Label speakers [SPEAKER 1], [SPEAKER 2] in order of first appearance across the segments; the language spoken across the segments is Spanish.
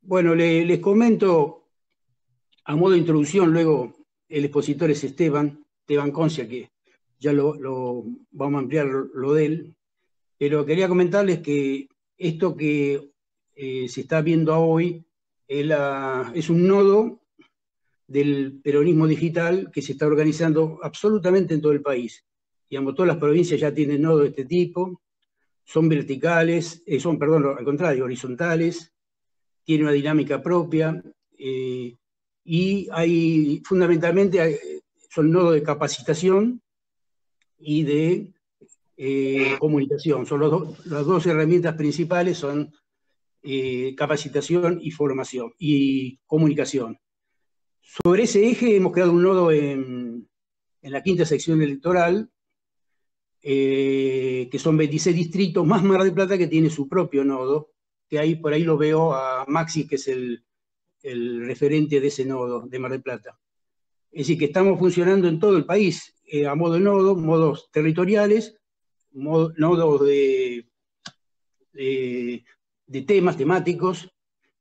[SPEAKER 1] Bueno, les comento a modo de introducción, luego el expositor es Esteban Concia, que ya vamos a ampliar lo de él, pero quería comentarles que esto que se está viendo hoy es un nodo del peronismo digital que se está organizando absolutamente en todo el país. Digamos, todas las provincias ya tienen nodos de este tipo, son verticales, perdón, al contrario, horizontales, tiene una dinámica propia, y hay fundamentalmente son nodos de capacitación y de comunicación. Son las dos herramientas principales son capacitación y formación y comunicación. Sobre ese eje hemos creado un nodo en la quinta sección electoral, que son 26 distritos, más Mar del Plata, que tiene su propio nodo, que ahí por ahí lo veo a Maxi, que es el referente de ese nodo de Mar del Plata. Es decir, que estamos funcionando en todo el país a modo de nodo, modos territoriales, nodos de temas temáticos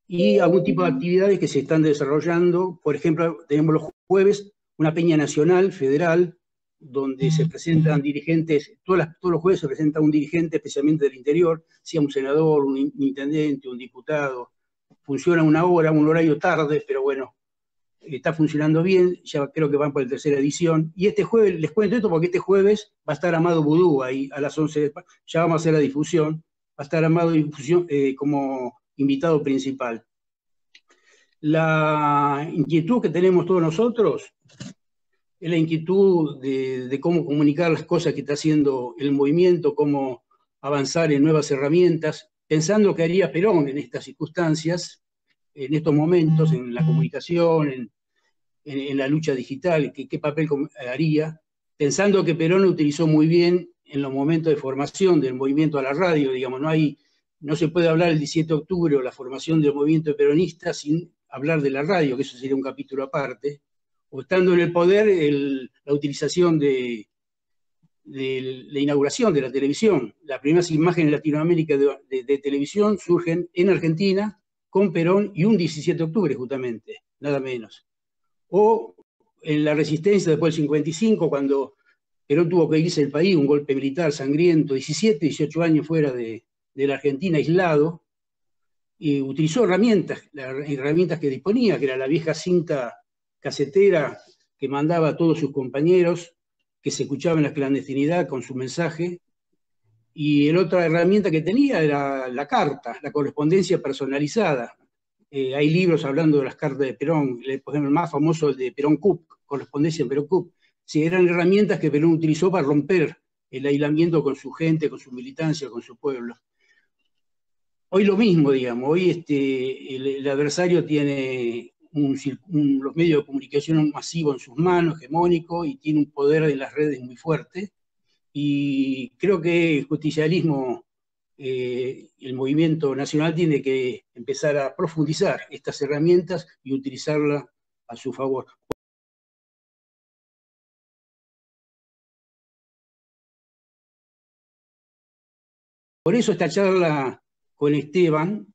[SPEAKER 1] y algún tipo de actividades que se están desarrollando. Por ejemplo, tenemos los jueves una peña nacional, federal, donde se presentan dirigentes, todos los jueves se presenta un dirigente, especialmente del interior, sea un senador, un intendente, un diputado. Funciona una hora, un horario tarde, pero bueno, está funcionando bien, ya creo que van por la tercera edición. Y este jueves, les cuento esto porque este jueves va a estar Amado Vudú ahí a las 11, ya vamos a hacer la difusión, va a estar Amado como invitado principal. La inquietud que tenemos todos nosotros es la inquietud de cómo comunicar las cosas que está haciendo el movimiento, cómo avanzar en nuevas herramientas, pensando que haría Perón en estas circunstancias, en estos momentos, en la comunicación, en la lucha digital, qué papel haría, pensando que Perón lo utilizó muy bien en los momentos de formación del movimiento a la radio. Digamos, no se puede hablar el 17 de octubre o la formación del movimiento peronista sin hablar de la radio, que eso sería un capítulo aparte, o estando en el poder la utilización de la inauguración de la televisión. Las primeras imágenes en Latinoamérica de televisión surgen en Argentina con Perón y un 17 de octubre justamente, nada menos. O en la resistencia después del 55, cuando Perón tuvo que irse del país, un golpe militar sangriento, 17, 18 años fuera de la Argentina, aislado, y utilizó las herramientas que disponía, que era la vieja cinta casetera que mandaba a todos sus compañeros, que se escuchaba en la clandestinidad con su mensaje, y la otra herramienta que tenía era la carta, la correspondencia personalizada. Hay libros hablando de las cartas de Perón, por ejemplo, el más famoso, el de Perón Cup, correspondencia en Perón Cup. Sí, eran herramientas que Perón utilizó para romper el aislamiento con su gente, con su militancia, con su pueblo. Hoy lo mismo, digamos, hoy el adversario tiene los medios de comunicación masivos en sus manos, hegemónico, y tiene un poder en las redes muy fuerte. Y creo que el justicialismo, el movimiento nacional tiene que empezar a profundizar estas herramientas y utilizarlas a su favor. Por eso esta charla con Esteban,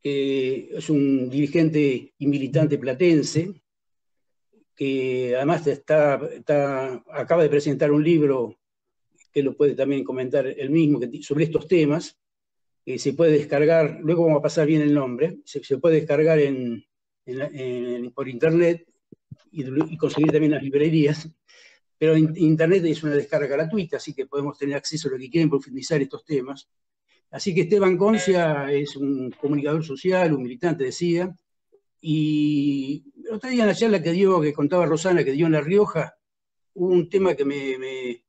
[SPEAKER 1] que es un dirigente y militante platense, que además acaba de presentar un libro que lo puede también comentar él mismo sobre estos temas, que se puede descargar, luego vamos a pasar bien el nombre, se puede descargar por internet y conseguir también las librerías, pero internet es una descarga gratuita, así que podemos tener acceso a lo que quieren profundizar estos temas. Así que Esteban Concia es un comunicador social, un militante, decía, y el otro día en la charla que contaba Rosana, que dio en La Rioja, hubo un tema que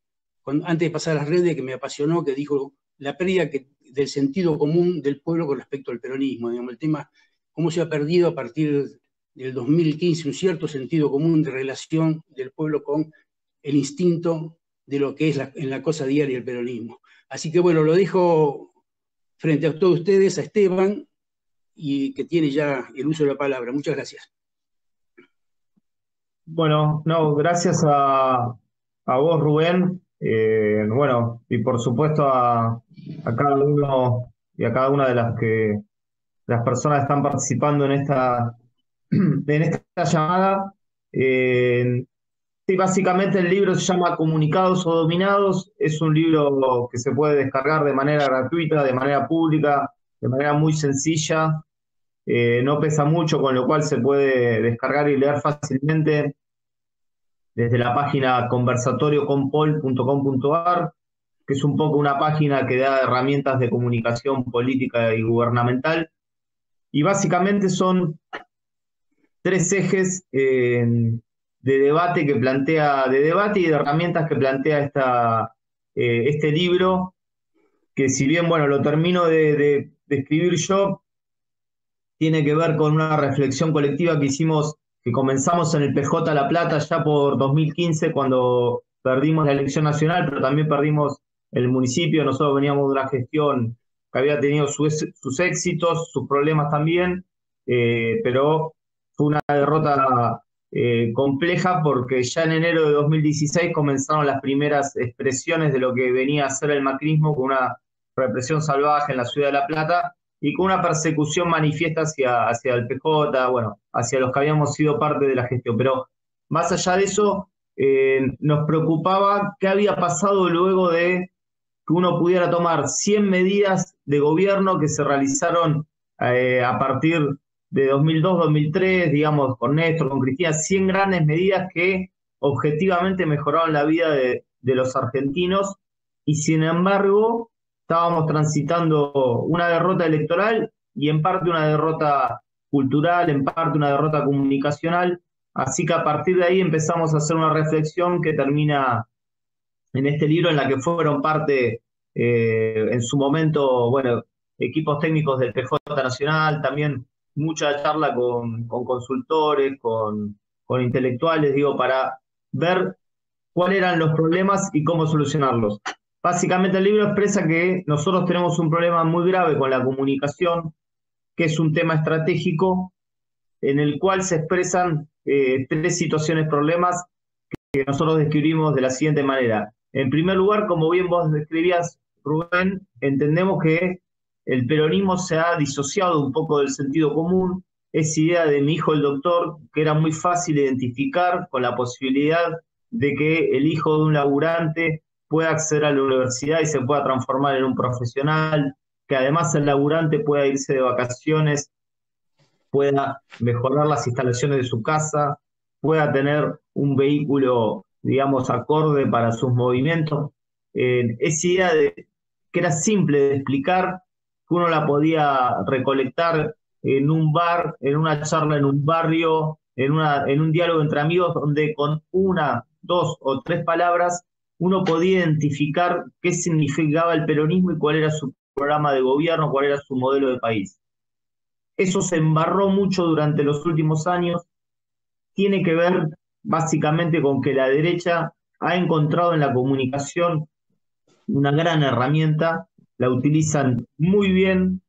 [SPEAKER 1] antes de pasar a las redes, que me apasionó, que dijo la pérdida del sentido común del pueblo con respecto al peronismo. Digamos, el tema, cómo se ha perdido a partir del 2015 un cierto sentido común de relación del pueblo con el instinto de lo que es en la cosa diaria el peronismo. Así que bueno, lo dejo frente a todos ustedes, a Esteban, y que tiene ya el uso de la palabra. Muchas gracias.
[SPEAKER 2] Bueno, no, gracias a vos, Rubén. Bueno, y por supuesto a cada uno y a cada una de las las personas que están participando en esta llamada. Sí, básicamente el libro se llama Comunicados o Dominados. Es un libro que se puede descargar de manera gratuita, de manera pública, de manera muy sencilla. No pesa mucho, con lo cual se puede descargar y leer fácilmente desde la página conversatorioconpol.com.ar, que es un poco una página que da herramientas de comunicación política y gubernamental. Y básicamente son tres ejes de debate y de herramientas que plantea este libro, que si bien, bueno, lo termino de escribir yo, tiene que ver con una reflexión colectiva que hicimos, que comenzamos en el PJ La Plata ya por 2015, cuando perdimos la elección nacional, pero también perdimos el municipio. Nosotros veníamos de una gestión que había tenido sus éxitos, sus problemas también, pero fue una derrota compleja, porque ya en enero de 2016 comenzaron las primeras expresiones de lo que venía a ser el macrismo, con una represión salvaje en la ciudad de La Plata y con una persecución manifiesta hacia el PJ, bueno, hacia los que habíamos sido parte de la gestión. Pero más allá de eso, nos preocupaba qué había pasado luego de que uno pudiera tomar 100 medidas de gobierno que se realizaron a partir de 2002-2003, digamos, con Néstor, con Cristina, 100 grandes medidas que objetivamente mejoraron la vida de los argentinos, y sin embargo estábamos transitando una derrota electoral y en parte una derrota cultural, en parte una derrota comunicacional. Así que a partir de ahí empezamos a hacer una reflexión que termina en este libro, en la que fueron parte en su momento, bueno, equipos técnicos del PJ Nacional, también mucha charla con consultores, con intelectuales, digo, para ver cuáles eran los problemas y cómo solucionarlos. Básicamente el libro expresa que nosotros tenemos un problema muy grave con la comunicación, que es un tema estratégico, en el cual se expresan tres situaciones, problemas, que nosotros describimos de la siguiente manera. En primer lugar, como bien vos describías, Rubén, entendemos que el peronismo se ha disociado un poco del sentido común. Esa idea de mi hijo el doctor, que era muy fácil identificar, con la posibilidad de que el hijo de un laburante pueda acceder a la universidad y se pueda transformar en un profesional, que además el laburante pueda irse de vacaciones, pueda mejorar las instalaciones de su casa, pueda tener un vehículo, digamos, acorde para sus movimientos. Esa idea que era simple de explicar, que uno la podía recolectar en un bar, en una charla en un barrio, en un diálogo entre amigos, donde con una, dos o tres palabras uno podía identificar qué significaba el peronismo y cuál era su programa de gobierno, cuál era su modelo de país. Eso se embarró mucho durante los últimos años. Tiene que ver básicamente con que la derecha ha encontrado en la comunicación una gran herramienta, la utilizan muy bien,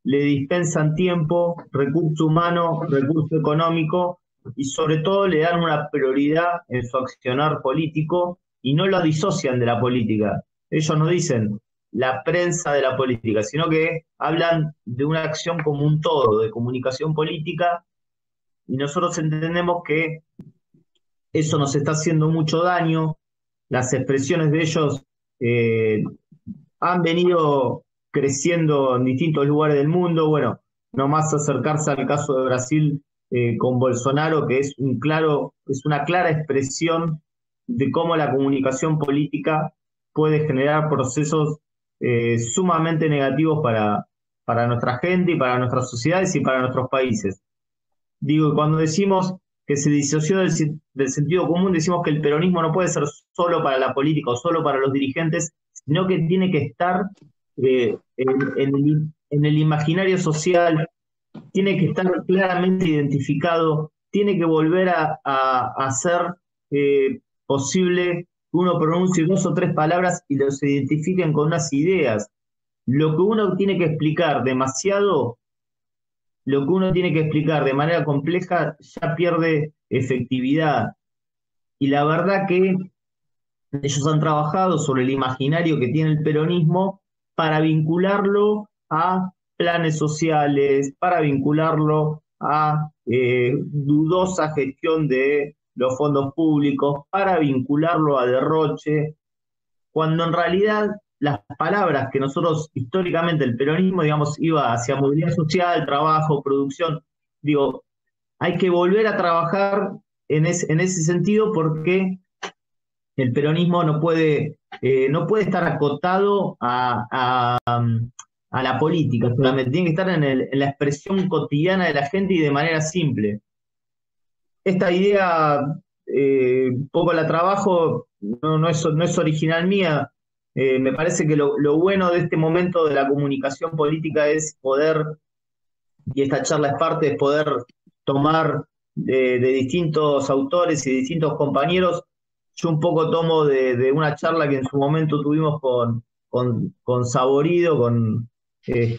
[SPEAKER 2] le dispensan tiempo, recurso humano, recurso económico, y sobre todo le dan una prioridad en su accionar político y no lo disocian de la política. Ellos no dicen la prensa de la política, sino que hablan de una acción como un todo, de comunicación política, y nosotros entendemos que eso nos está haciendo mucho daño. Las expresiones de ellos han venido creciendo en distintos lugares del mundo. Bueno, no más acercarse al caso de Brasil con Bolsonaro, que es una clara expresión de cómo la comunicación política puede generar procesos sumamente negativos para nuestra gente y para nuestras sociedades y para nuestros países. Digo, cuando decimos que se disoció del sentido común, decimos que el peronismo no puede ser solo para la política o solo para los dirigentes, sino que tiene que estar en el imaginario social, tiene que estar claramente identificado, tiene que volver a hacer posible que uno pronuncie dos o tres palabras y los identifiquen con unas ideas. Lo que uno tiene que explicar demasiado, lo que uno tiene que explicar de manera compleja, ya pierde efectividad. Y la verdad que ellos han trabajado sobre el imaginario que tiene el peronismo para vincularlo a planes sociales, para vincularlo a dudosa gestión de los fondos públicos, para vincularlo a derroche, cuando en realidad las palabras que nosotros históricamente el peronismo, digamos, iba hacia movilidad social, trabajo, producción, digo, hay que volver a trabajar en ese sentido porque el peronismo no puede estar acotado a la política, solamente tiene que estar en la expresión cotidiana de la gente y de manera simple. Esta idea, un poco la trabajo, no es original mía. Me parece que lo bueno de este momento de la comunicación política es poder, y esta charla es parte de poder tomar de distintos autores y de distintos compañeros. Yo un poco tomo de una charla que en su momento tuvimos con Saborido, que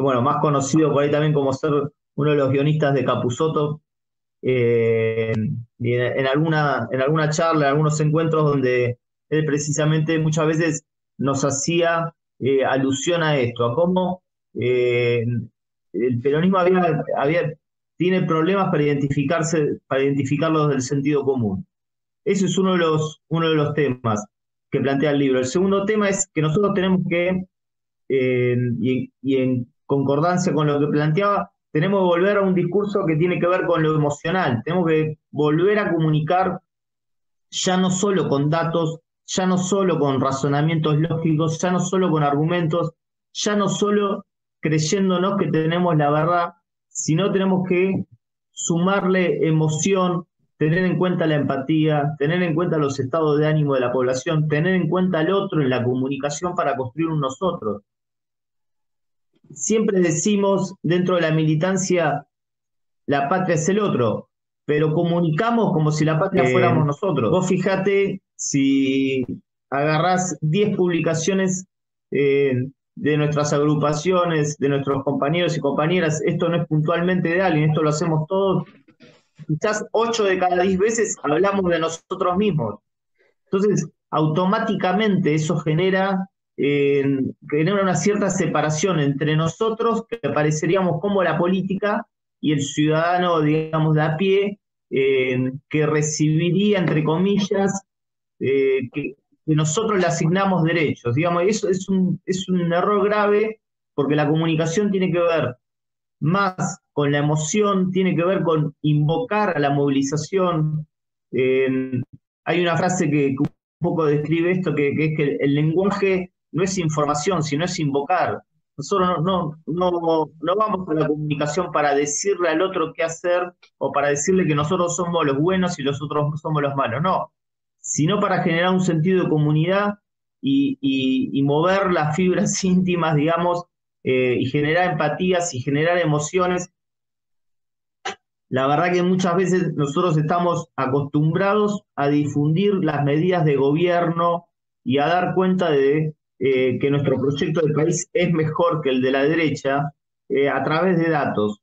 [SPEAKER 2] bueno, más conocido por ahí también como ser uno de los guionistas de Capusotto, y en alguna charla, en algunos encuentros donde él precisamente muchas veces nos hacía alusión a esto, a cómo el peronismo tiene problemas para identificarlos del sentido común. Ese es uno de los temas que plantea el libro. El segundo tema es que nosotros tenemos que, y en concordancia con lo que planteaba, tenemos que volver a un discurso que tiene que ver con lo emocional. Tenemos que volver a comunicar ya no solo con datos, ya no solo con razonamientos lógicos, ya no solo con argumentos, ya no solo creyéndonos que tenemos la verdad, sino tenemos que sumarle emoción, tener en cuenta la empatía, tener en cuenta los estados de ánimo de la población, tener en cuenta al otro en la comunicación para construir un nosotros. Siempre decimos dentro de la militancia, la patria es el otro, pero comunicamos como si la patria fuéramos nosotros. Vos fijate, si agarrás 10 publicaciones de nuestras agrupaciones, de nuestros compañeros y compañeras, esto no es puntualmente de alguien, esto lo hacemos todos, quizás 8 de cada 10 veces hablamos de nosotros mismos. Entonces, automáticamente eso genera una cierta separación entre nosotros, que pareceríamos como la política, y el ciudadano, digamos, de a pie, que recibiría, entre comillas, que nosotros le asignamos derechos. Digamos, eso es un error grave, porque la comunicación tiene que ver más con la emoción, tiene que ver con invocar a la movilización. Hay una frase que un poco describe esto, que es que el lenguaje no es información, sino es invocar. Nosotros no vamos a la comunicación para decirle al otro qué hacer o para decirle que nosotros somos los buenos y los otros somos los malos, no, sino para generar un sentido de comunidad y mover las fibras íntimas, digamos, y generar empatías y generar emociones. La verdad que muchas veces nosotros estamos acostumbrados a difundir las medidas de gobierno y a dar cuenta de que nuestro proyecto de país es mejor que el de la derecha a través de datos.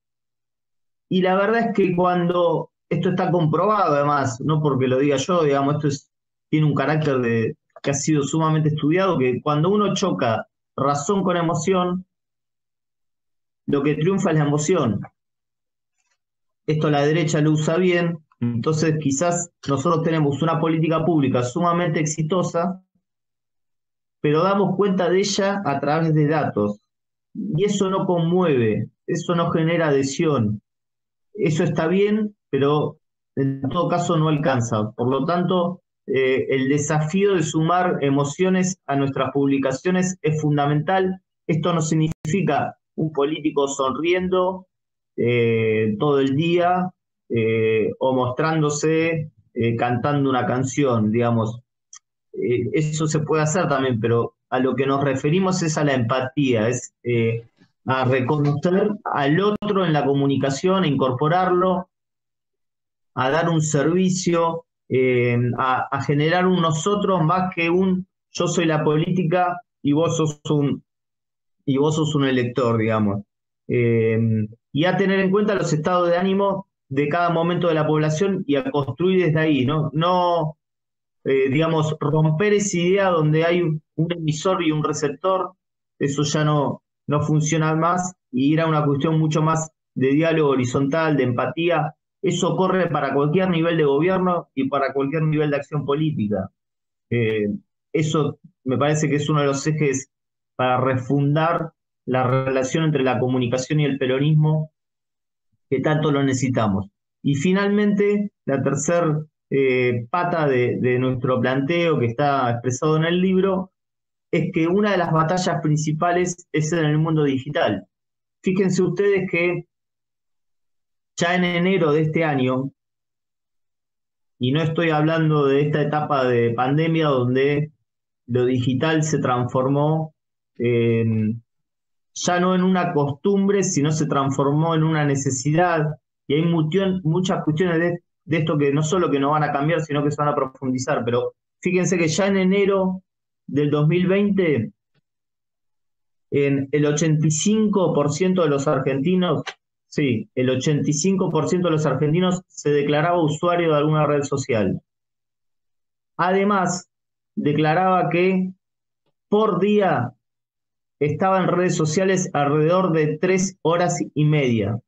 [SPEAKER 2] Y la verdad es que cuando esto está comprobado, además, no porque lo diga yo, digamos, tiene un carácter que ha sido sumamente estudiado, que cuando uno choca razón con emoción, lo que triunfa es la emoción. Esto la derecha lo usa bien, entonces quizás nosotros tenemos una política pública sumamente exitosa, pero damos cuenta de ella a través de datos. Y eso no conmueve, eso no genera adhesión. Eso está bien, pero en todo caso no alcanza. Por lo tanto, el desafío de sumar emociones a nuestras publicaciones es fundamental. Esto no significa un político sonriendo todo el día o mostrándose cantando una canción, digamos. Eso se puede hacer también, pero a lo que nos referimos es a la empatía, es a reconocer al otro en la comunicación, a incorporarlo, a dar un servicio, a generar un nosotros más que un yo soy la política y vos sos un elector, digamos. Y a tener en cuenta los estados de ánimo de cada momento de la población y a construir desde ahí, ¿no? Digamos, romper esa idea donde hay un emisor y un receptor, eso ya no no funciona más y ir a una cuestión mucho más de diálogo horizontal, de empatía. Eso corre para cualquier nivel de gobierno y para cualquier nivel de acción política. Eso me parece que es uno de los ejes para refundar la relación entre la comunicación y el peronismo, que tanto lo necesitamos. Y finalmente, la tercera pata de nuestro planteo, que está expresado en el libro, es que una de las batallas principales es en el mundo digital. Fíjense ustedes que ya en enero de este año, y no estoy hablando de esta etapa de pandemia donde lo digital se transformó ya no en una costumbre, sino se transformó en una necesidad, y hay muchas cuestiones de esto que no solo que no van a cambiar, sino que se van a profundizar. Pero fíjense que ya en enero del 2020, en el 85% de los argentinos, sí, el 85% de los argentinos se declaraba usuario de alguna red social. Además, declaraba que por día estaba en redes sociales alrededor de 3 horas y media.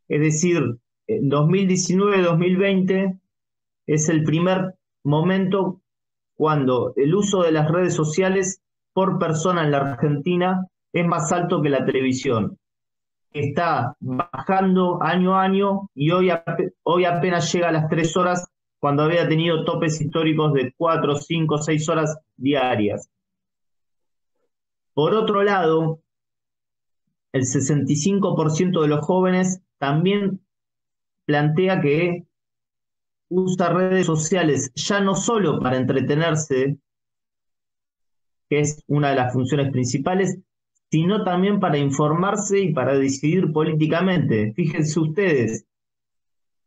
[SPEAKER 2] Es decir, en 2019-2020 es el primer momento cuando el uso de las redes sociales por persona en la Argentina es más alto que la televisión. Está bajando año a año y hoy apenas llega a las 3 horas, cuando había tenido topes históricos de 4, 5, 6 horas diarias. Por otro lado, el 65% de los jóvenes también plantea que usa redes sociales ya no solo para entretenerse, que es una de las funciones principales, sino también para informarse y para decidir políticamente. Fíjense ustedes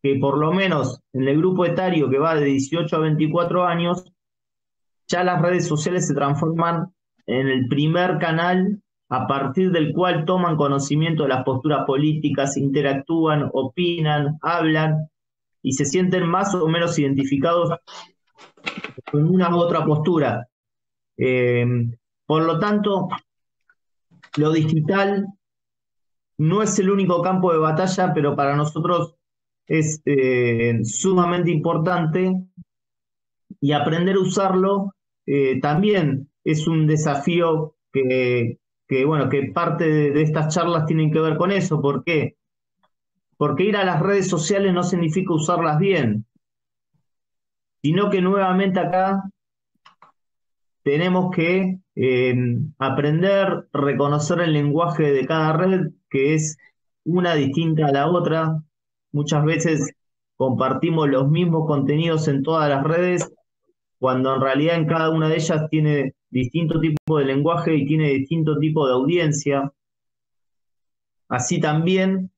[SPEAKER 2] que por lo menos en el grupo etario que va de 18 a 24 años, ya las redes sociales se transforman en el primer canal a partir del cual toman conocimiento de las posturas políticas, interactúan, opinan, hablan y se sienten más o menos identificados con una u otra postura. Por lo tanto, lo digital no es el único campo de batalla, pero para nosotros es sumamente importante, y aprender a usarlo también es un desafío que parte de estas charlas tienen que ver con eso. ¿Por qué? Porque ir a las redes sociales no significa usarlas bien, sino que nuevamente acá tenemos que aprender, reconocer el lenguaje de cada red, que es una distinta a la otra. Muchas veces compartimos los mismos contenidos en todas las redes, cuando en realidad en cada una de ellas tiene distinto tipo de lenguaje y tiene distinto tipo de audiencia. Así también,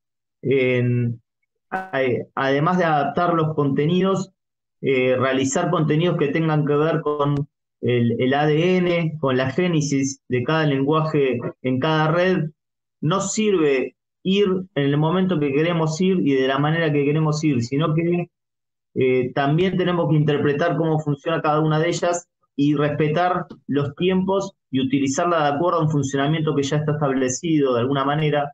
[SPEAKER 2] además de adaptar los contenidos, realizar contenidos que tengan que ver con el ADN, con la génesis de cada lenguaje en cada red. No sirve ir en el momento que queremos ir y de la manera que queremos ir, sino que también tenemos que interpretar cómo funciona cada una de ellas y respetar los tiempos y utilizarla de acuerdo a un funcionamiento que ya está establecido de alguna manera.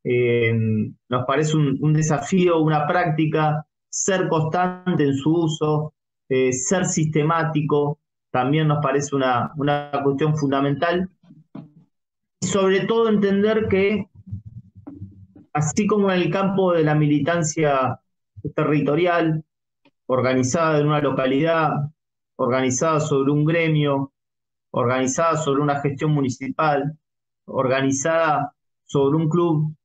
[SPEAKER 2] Nos parece un desafío, una práctica, ser constante en su uso, ser sistemático, también nos parece una cuestión fundamental. Y sobre todo entender que, así como en el campo de la militancia territorial, organizada en una localidad, organizada sobre un gremio, organizada sobre una gestión municipal, organizada sobre un club,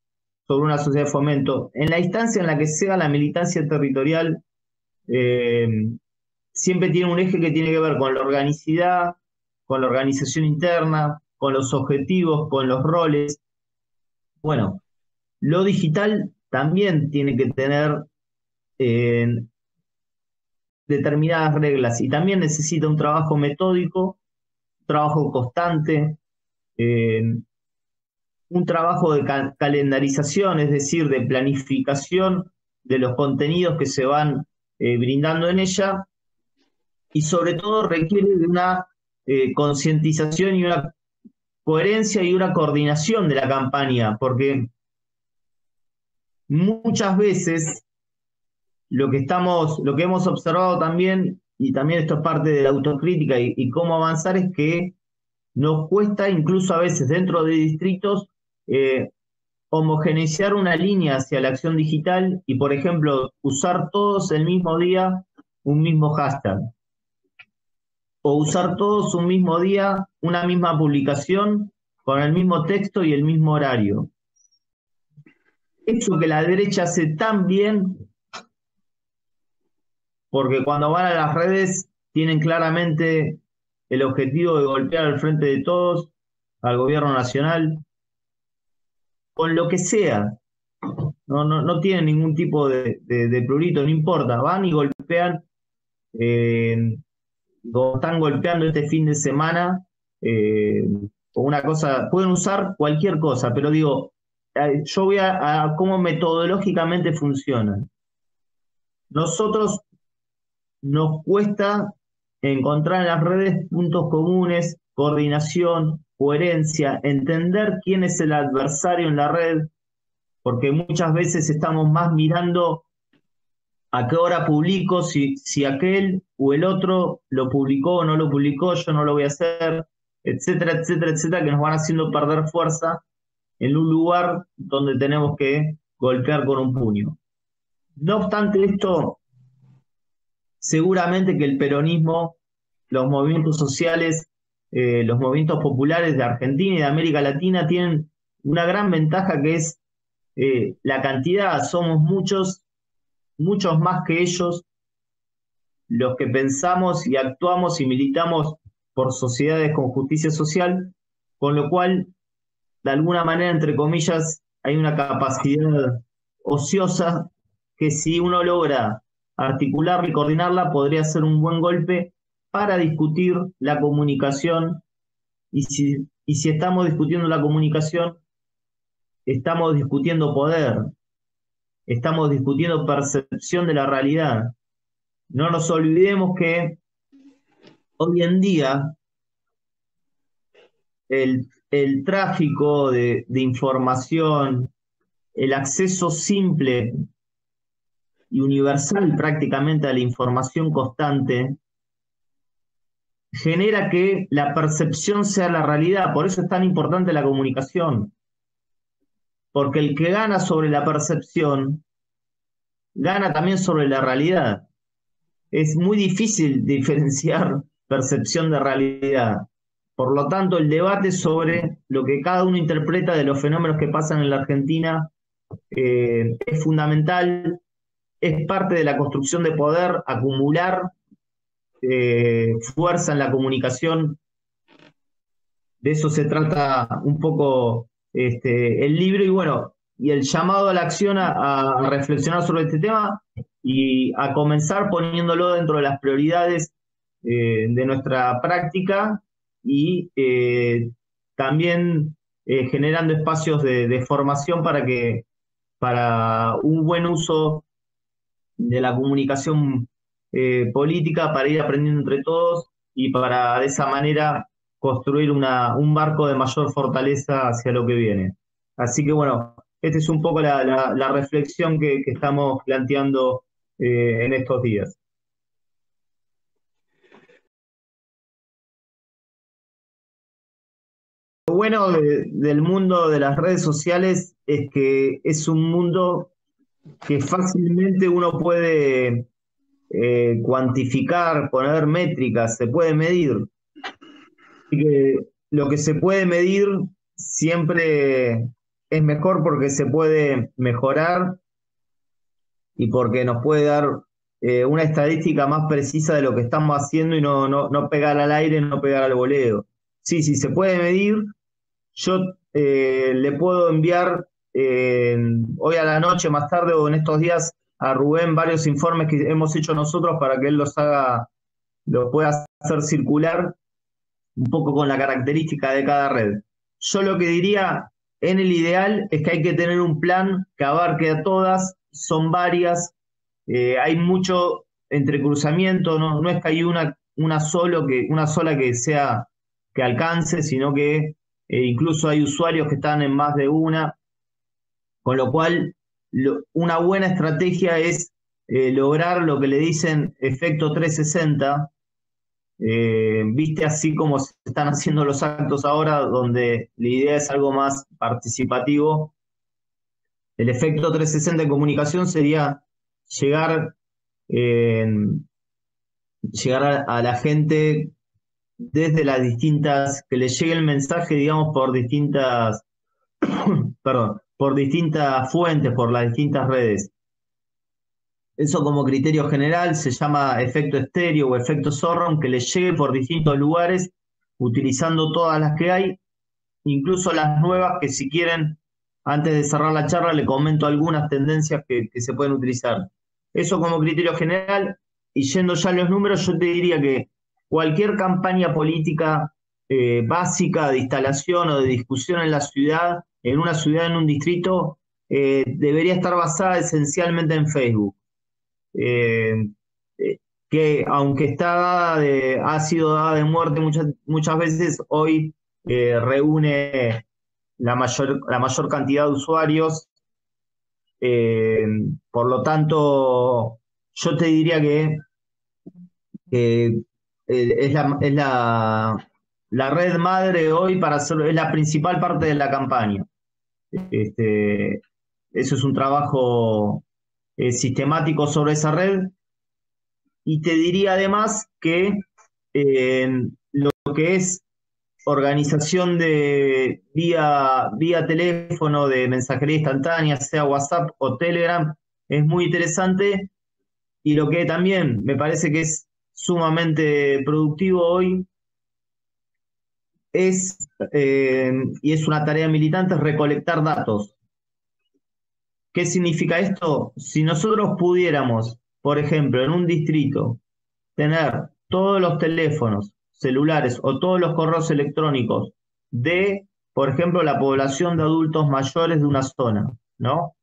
[SPEAKER 2] sobre una sociedad de fomento, en la instancia en la que sea la militancia territorial, siempre tiene un eje que tiene que ver con la organicidad, con la organización interna, con los objetivos, con los roles. Bueno, lo digital también tiene que tener determinadas reglas y también necesita un trabajo metódico, un trabajo constante, un trabajo de calendarización, es decir, de planificación de los contenidos que se van brindando en ella, y sobre todo requiere de una concientización y una coherencia y una coordinación de la campaña, porque muchas veces lo que hemos observado también, y también esto es parte de la autocrítica y cómo avanzar, es que nos cuesta incluso a veces dentro de distritos homogeneizar una línea hacia la acción digital y, por ejemplo, usar todos el mismo día un mismo hashtag, o usar todos un mismo día una misma publicación con el mismo texto y el mismo horario. Eso que la derecha hace tan bien, porque cuando van a las redes tienen claramente el objetivo de golpear al frente de todos, al gobierno nacional, con lo que sea. No tienen ningún tipo de prurito, no importa, van y golpean, están golpeando este fin de semana, con una cosa, pueden usar cualquier cosa, pero digo, yo voy a cómo metodológicamente funcionan. Nosotros nos cuesta encontrar en las redes puntos comunes, coordinación, coherencia, entender quién es el adversario en la red, porque muchas veces estamos más mirando a qué hora publico, si aquel o el otro lo publicó o no lo publicó, yo no lo voy a hacer, etcétera, etcétera, etcétera, que nos van haciendo perder fuerza en un lugar donde tenemos que golpear con un puño. No obstante esto, seguramente que el peronismo, los movimientos sociales, los movimientos populares de Argentina y de América Latina tienen una gran ventaja, que es la cantidad. Somos muchos más que ellos los que pensamos y actuamos y militamos por sociedades con justicia social, con lo cual, de alguna manera, entre comillas, hay una capacidad ociosa que, si uno logra articularla y coordinarla, podría ser un buen golpe para discutir la comunicación. Y si estamos discutiendo la comunicación, estamos discutiendo poder, estamos discutiendo percepción de la realidad. No nos olvidemos que hoy en día el tráfico de información, el acceso simple y universal prácticamente a la información constante, genera que la percepción sea la realidad. Por eso es tan importante la comunicación, porque el que gana sobre la percepción, gana también sobre la realidad. Es muy difícil diferenciar percepción de realidad. Por lo tanto, el debate sobre lo que cada uno interpreta de los fenómenos que pasan en la Argentina es fundamental, es parte de la construcción de poder, acumular fuerza en la comunicación. De eso se trata un poco el libro, y bueno, y el llamado a la acción a reflexionar sobre este tema y a comenzar poniéndolo dentro de las prioridades de nuestra práctica, y también generando espacios de formación para un buen uso de la comunicación política, para ir aprendiendo entre todos y para de esa manera construir un barco de mayor fortaleza hacia lo que viene. Así que bueno, esta es un poco la reflexión que estamos planteando en estos días. Lo bueno del mundo de las redes sociales es que es un mundo que fácilmente uno puede cuantificar, poner métricas, se puede medir. Así que lo que se puede medir siempre es mejor, porque se puede mejorar y porque nos puede dar una estadística más precisa de lo que estamos haciendo, y no pegar al aire, no pegar al voleo. Sí, se puede medir. Yo le puedo enviar hoy a la noche, más tarde o en estos días, a Rubén varios informes que hemos hecho nosotros para que él los pueda hacer circular, un poco con la característica de cada red. Yo lo que diría, en el ideal, es que hay que tener un plan que abarque a todas, son varias, hay mucho entrecruzamiento, no es que hay una sola que alcance, sino que incluso hay usuarios que están en más de una, con lo cual una buena estrategia es lograr lo que le dicen efecto 360, viste, así como se están haciendo los actos ahora, donde la idea es algo más participativo. El efecto 360 en comunicación sería llegar, eh, llegar a la gente desde las distintas, que le llegue el mensaje, digamos, por distintas, perdón, por distintas fuentes, por las distintas redes. Eso como criterio general se llama efecto estéreo o efecto surround, que le llegue por distintos lugares, utilizando todas las que hay, incluso las nuevas, que si quieren, antes de cerrar la charla, le comento algunas tendencias que se pueden utilizar. Eso como criterio general, y yendo ya a los números, yo te diría que cualquier campaña política básica de instalación o de discusión en la ciudad, en una ciudad, en un distrito, debería estar basada esencialmente en Facebook. Eh, que aunque ha sido dada de muerte muchas veces, hoy reúne la mayor cantidad de usuarios. Por lo tanto, yo te diría que es la red madre hoy para hacerlo, es la principal parte de la campaña. Eso es un trabajo sistemático sobre esa red. Y te diría además que lo que es organización de vía teléfono, de mensajería instantánea, sea WhatsApp o Telegram, es muy interesante. Y lo que también me parece que es sumamente productivo hoy es, y es una tarea militante, es recolectar datos. ¿Qué significa esto? Si nosotros pudiéramos, por ejemplo, en un distrito, tener todos los teléfonos celulares o todos los correos electrónicos de, por ejemplo, la población de adultos mayores de una zona, ¿no?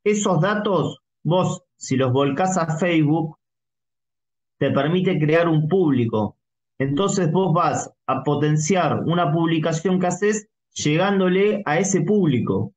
[SPEAKER 2] Esos datos, vos, si los volcás a Facebook, te permite crear un público. Entonces vos vas a potenciar una publicación que haces llegándole a ese público.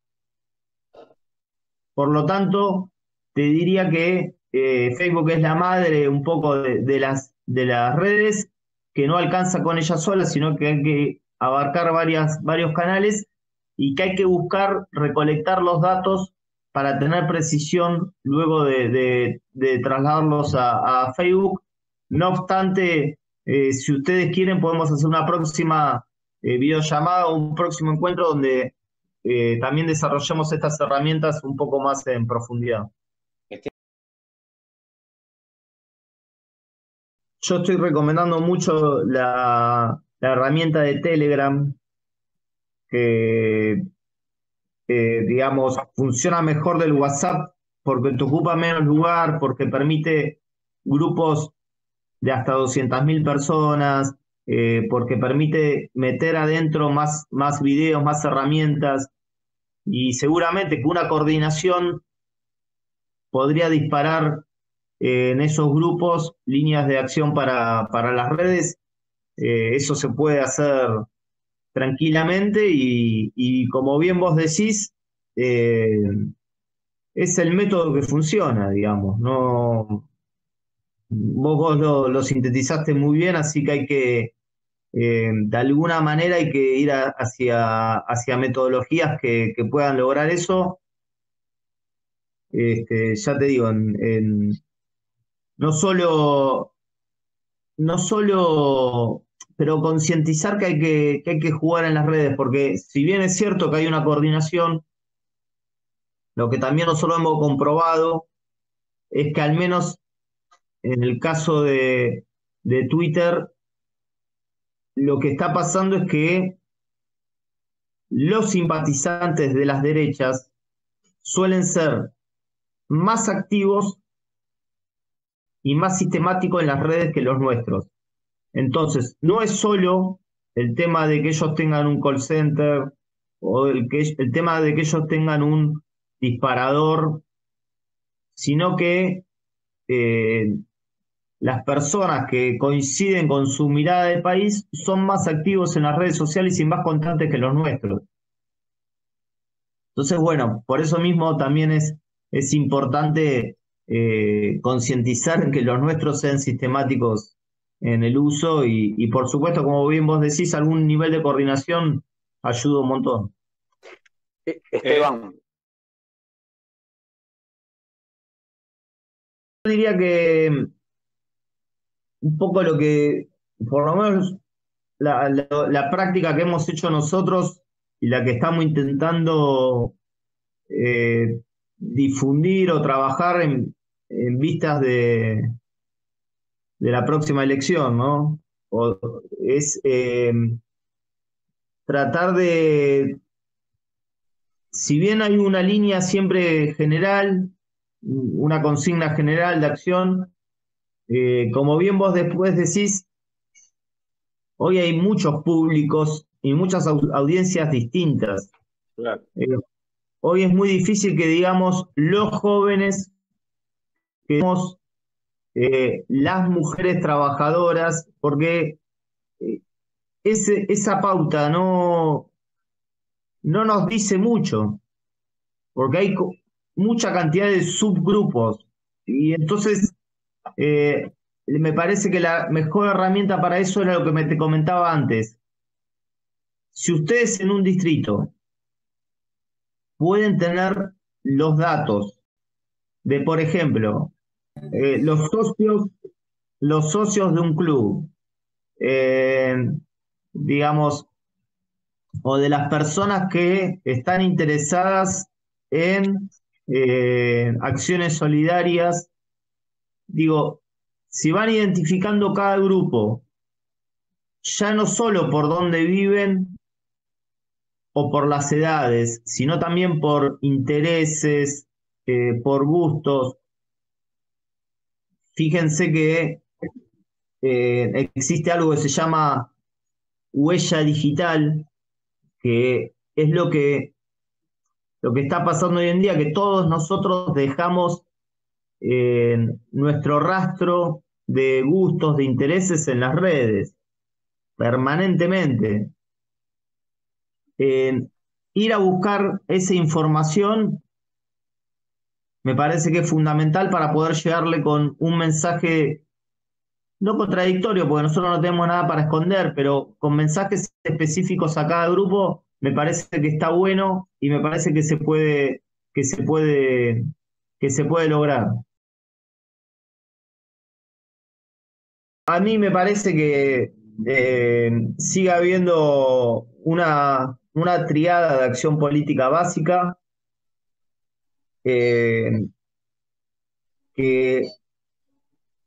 [SPEAKER 2] Por lo tanto, te diría que Facebook es la madre un poco de las redes, que no alcanza con ella sola, sino que hay que abarcar varios canales y que hay que buscar recolectar los datos para tener precisión luego de trasladarlos a Facebook. No obstante, si ustedes quieren, podemos hacer una próxima videollamada o un próximo encuentro donde también desarrollemos estas herramientas un poco más en profundidad. Yo estoy recomendando mucho la herramienta de Telegram, que digamos, funciona mejor del WhatsApp porque te ocupa menos lugar, porque permite grupos de hasta 200.000 personas, porque permite meter adentro más videos, más herramientas, y seguramente que una coordinación podría disparar en esos grupos líneas de acción para las redes. Eso se puede hacer tranquilamente y como bien vos decís, es el método que funciona, digamos. No, vos lo sintetizaste muy bien, así que hay que, de alguna manera hay que ir hacia metodologías que puedan lograr eso. Ya te digo, no solo, pero concientizar que hay que jugar en las redes, porque si bien es cierto que hay una coordinación, lo que también nosotros hemos comprobado es que al menos en el caso de Twitter, lo que está pasando es que los simpatizantes de las derechas suelen ser más activos y más sistemáticos en las redes que los nuestros. Entonces, no es solo el tema de que ellos tengan un call center o el tema de que ellos tengan un disparador, sino que las personas que coinciden con su mirada del país son más activos en las redes sociales y más constantes que los nuestros. Entonces, bueno, por eso mismo también es importante concientizar en que los nuestros sean sistemáticos en el uso y por supuesto, como bien vos decís, algún nivel de coordinación ayuda un montón.
[SPEAKER 3] Esteban.
[SPEAKER 2] Yo diría que un poco lo que, por lo menos la práctica que hemos hecho nosotros y la que estamos intentando difundir o trabajar en vistas de la próxima elección, ¿no? Es tratar de, si bien hay una línea siempre general, una consigna general de acción, como bien vos después decís, hoy hay muchos públicos y muchas audiencias distintas.
[SPEAKER 3] Claro.
[SPEAKER 2] Hoy es muy difícil que digamos los jóvenes, que digamos las mujeres trabajadoras, porque esa pauta no nos dice mucho, porque hay mucha cantidad de subgrupos. Y entonces me parece que la mejor herramienta para eso era lo que te comentaba antes. Si ustedes en un distrito pueden tener los datos de, por ejemplo, los socios de un club, digamos, o de las personas que están interesadas en acciones solidarias, digo, si van identificando cada grupo, ya no solo por dónde viven o por las edades, sino también por intereses, por gustos. Fíjense que existe algo que se llama huella digital, que es lo que está pasando hoy en día, que todos nosotros dejamos nuestro rastro de gustos, de intereses en las redes, permanentemente. Ir a buscar esa información me parece que es fundamental para poder llegarle con un mensaje no contradictorio, porque nosotros no tenemos nada para esconder, pero con mensajes específicos a cada grupo, me parece que está bueno y me parece que se puede lograr. A mí me parece que sigue habiendo una triada de acción política básica, que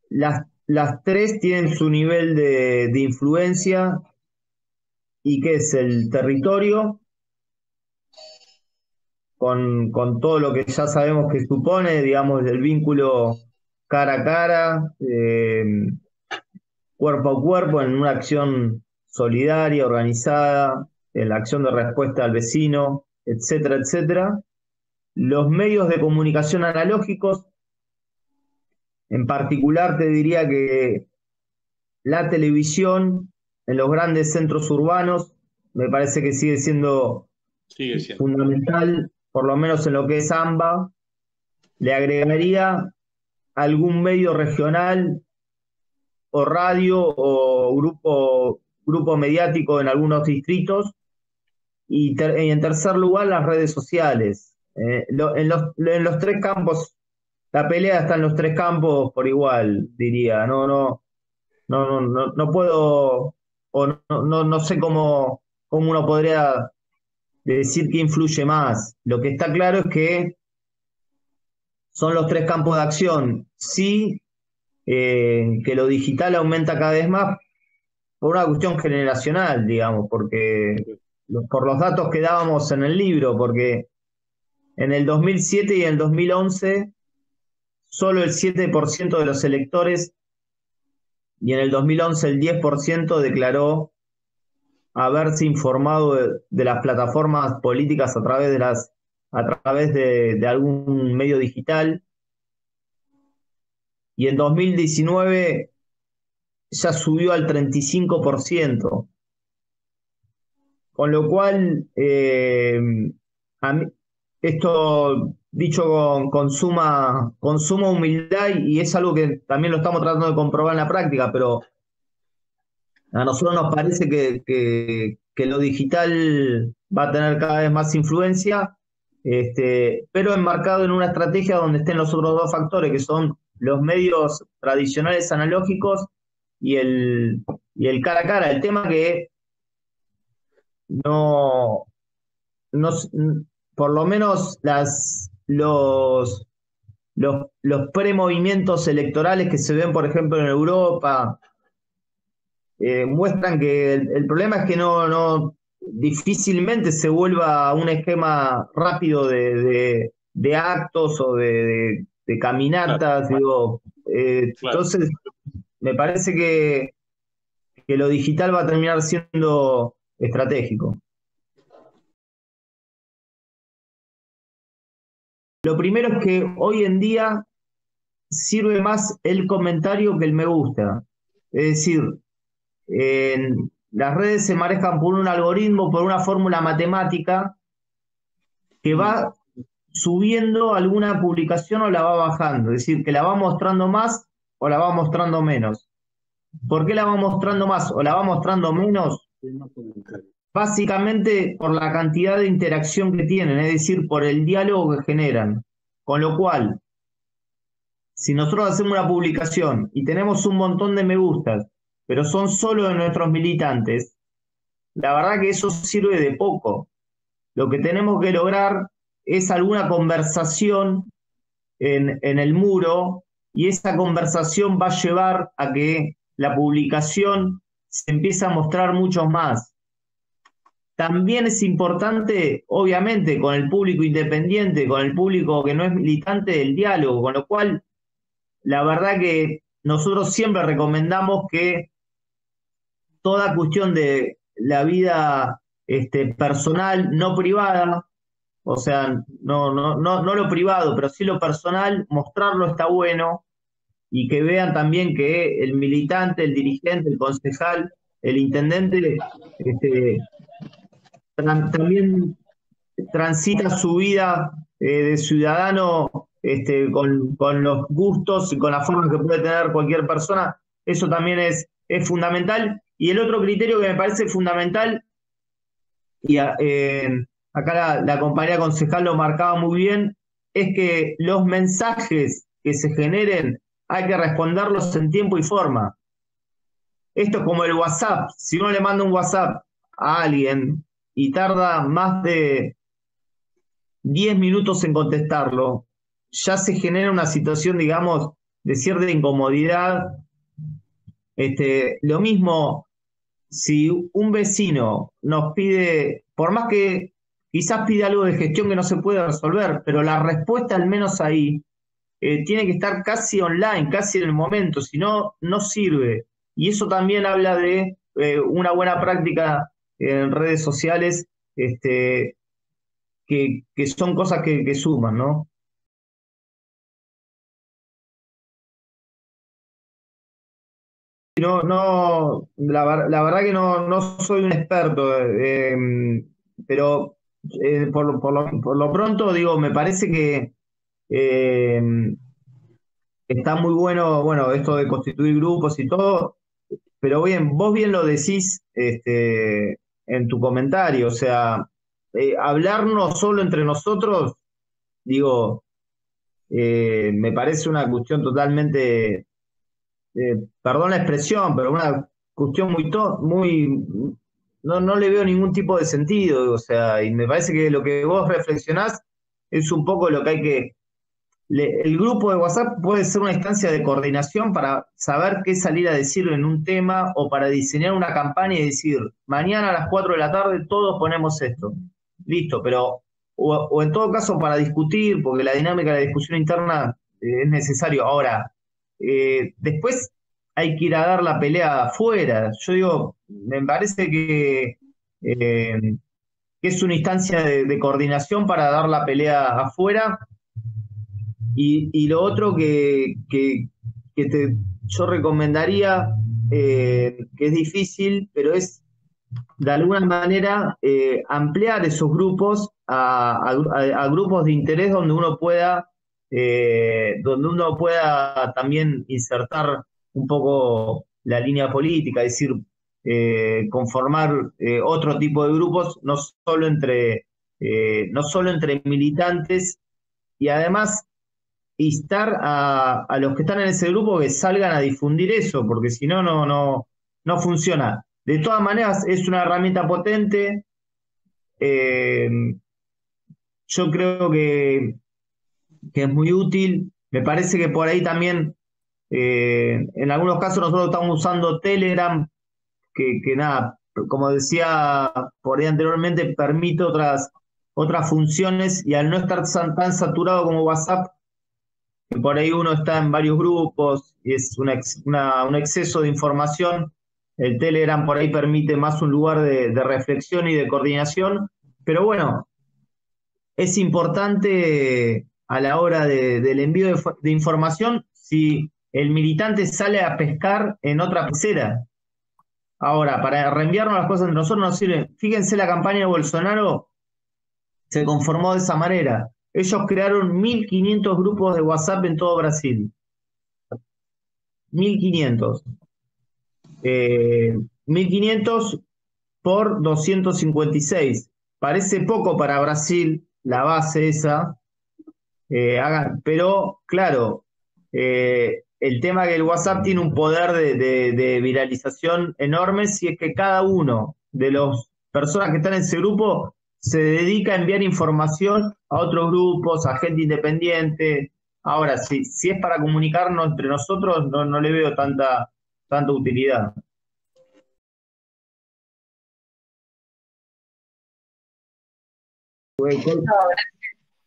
[SPEAKER 2] las tres tienen su nivel de influencia, y que es el territorio, con todo lo que ya sabemos que supone, digamos, el vínculo cara a cara, cuerpo a cuerpo, en una acción solidaria, organizada, en la acción de respuesta al vecino, etcétera, etcétera. Los medios de comunicación analógicos, en particular te diría que la televisión en los grandes centros urbanos, me parece que sigue siendo fundamental, por lo menos en lo que es AMBA. Le agregaría algún medio regional o radio o grupo mediático en algunos distritos, y en tercer lugar las redes sociales. En los tres campos, la pelea está en los tres campos por igual, diría. No puedo, o no sé cómo uno podría decir que influye más. Lo que está claro es que son los tres campos de acción. Sí, que lo digital aumenta cada vez más por una cuestión generacional, digamos, porque por los datos que dábamos en el libro, porque en el 2007 y en el 2011 solo el 7% de los electores, y en el 2011 el 10% declaró haberse informado de las plataformas políticas a través de algún medio digital. Y en 2019 ya subió al 35%. Con lo cual, a mí, esto dicho con suma humildad, y es algo que también lo estamos tratando de comprobar en la práctica, pero a nosotros nos parece que lo digital va a tener cada vez más influencia, pero enmarcado en una estrategia donde estén los otros dos factores, que son los medios tradicionales analógicos y el cara a cara. El tema que no, no, por lo menos los premovimientos electorales que se ven, por ejemplo, en Europa, muestran que el problema es que difícilmente se vuelva un esquema rápido de actos o de caminatas.
[SPEAKER 4] Claro.
[SPEAKER 2] Digo,
[SPEAKER 4] Claro.
[SPEAKER 2] Entonces, me parece que lo digital va a terminar siendo estratégico. Lo primero es que hoy en día sirve más el comentario que el me gusta. Es decir, las redes se manejan por un algoritmo, por una fórmula matemática que va subiendo alguna publicación o la va bajando. Es decir, que la va mostrando más o la va mostrando menos. ¿Por qué la va mostrando más o la va mostrando menos? Básicamente por la cantidad de interacción que tienen, es decir, por el diálogo que generan. Con lo cual, si nosotros hacemos una publicación y tenemos un montón de me gustas, pero son solo de nuestros militantes, la verdad que eso sirve de poco. Lo que tenemos que lograr es alguna conversación en el muro, y esa conversación va a llevar a que la publicación se empiece a mostrar mucho más. También es importante, obviamente, con el público independiente, con el público que no es militante, el diálogo, con lo cual, la verdad que nosotros siempre recomendamos que toda cuestión de la vida personal, no privada, o sea, no lo privado, pero sí lo personal, mostrarlo está bueno, y que vean también que el militante, el dirigente, el concejal, el intendente, también transita su vida de ciudadano con los gustos y con la forma que puede tener cualquier persona. Eso también es fundamental. Y el otro criterio que me parece fundamental, y acá la compañía concejal lo marcaba muy bien, es que los mensajes que se generen hay que responderlos en tiempo y forma. Esto es como el WhatsApp. Si uno le manda un WhatsApp a alguien y tarda más de 10 minutos en contestarlo, ya se genera una situación, digamos, de cierta incomodidad. Lo mismo, si un vecino nos pide, por más que quizás pide algo de gestión que no se puede resolver, pero la respuesta al menos ahí tiene que estar casi online, casi en el momento, si no, no sirve. Y eso también habla de una buena práctica en redes sociales, que son cosas que suman, ¿no? La verdad que no soy un experto, pero por lo pronto, digo, me parece que está muy bueno, esto de constituir grupos y todo, pero bien, vos bien lo decís en tu comentario, o sea, hablarnos solo entre nosotros, digo, me parece una cuestión totalmente, perdón la expresión, pero una cuestión no le veo ningún tipo de sentido, o sea, y me parece que lo que vos reflexionás es un poco lo que hay que... El grupo de WhatsApp puede ser una instancia de coordinación para saber qué salir a decir en un tema, o para diseñar una campaña y decir, mañana a las 4 de la tarde todos ponemos esto. Listo, pero o en todo caso para discutir, porque la dinámica de la discusión interna es necesario. Ahora, después hay que ir a dar la pelea afuera. Yo digo, me parece que es una instancia de coordinación para dar la pelea afuera. Y lo otro que yo recomendaría que es difícil, pero es de alguna manera ampliar esos grupos a grupos de interés donde uno pueda también insertar un poco la línea política, es decir, conformar otro tipo de grupos, no solo entre militantes, y además instar a los que están en ese grupo que salgan a difundir eso, porque si no, no funciona. De todas maneras, es una herramienta potente. Yo creo que es muy útil. Me parece que por ahí también, en algunos casos nosotros estamos usando Telegram, que nada, como decía por ahí anteriormente, permite otras funciones, y al no estar tan saturado como WhatsApp, que por ahí uno está en varios grupos y es un exceso de información, el Telegram por ahí permite más un lugar de reflexión y de coordinación, pero bueno, es importante a la hora del envío de información si el militante sale a pescar en otra pecera. Ahora, para reenviarnos las cosas entre nosotros nos sirve. Fíjense, la campaña de Bolsonaro se conformó de esa manera. Ellos crearon 1.500 grupos de WhatsApp en todo Brasil. 1.500. 1.500 por 256. Parece poco para Brasil, la base esa. Pero, claro, el tema es que el WhatsApp tiene un poder de viralización enorme si es que cada uno de las personas que están en ese grupo se dedica a enviar información a otros grupos, a gente independiente. Ahora, si es para comunicarnos entre nosotros, no le veo tanta utilidad.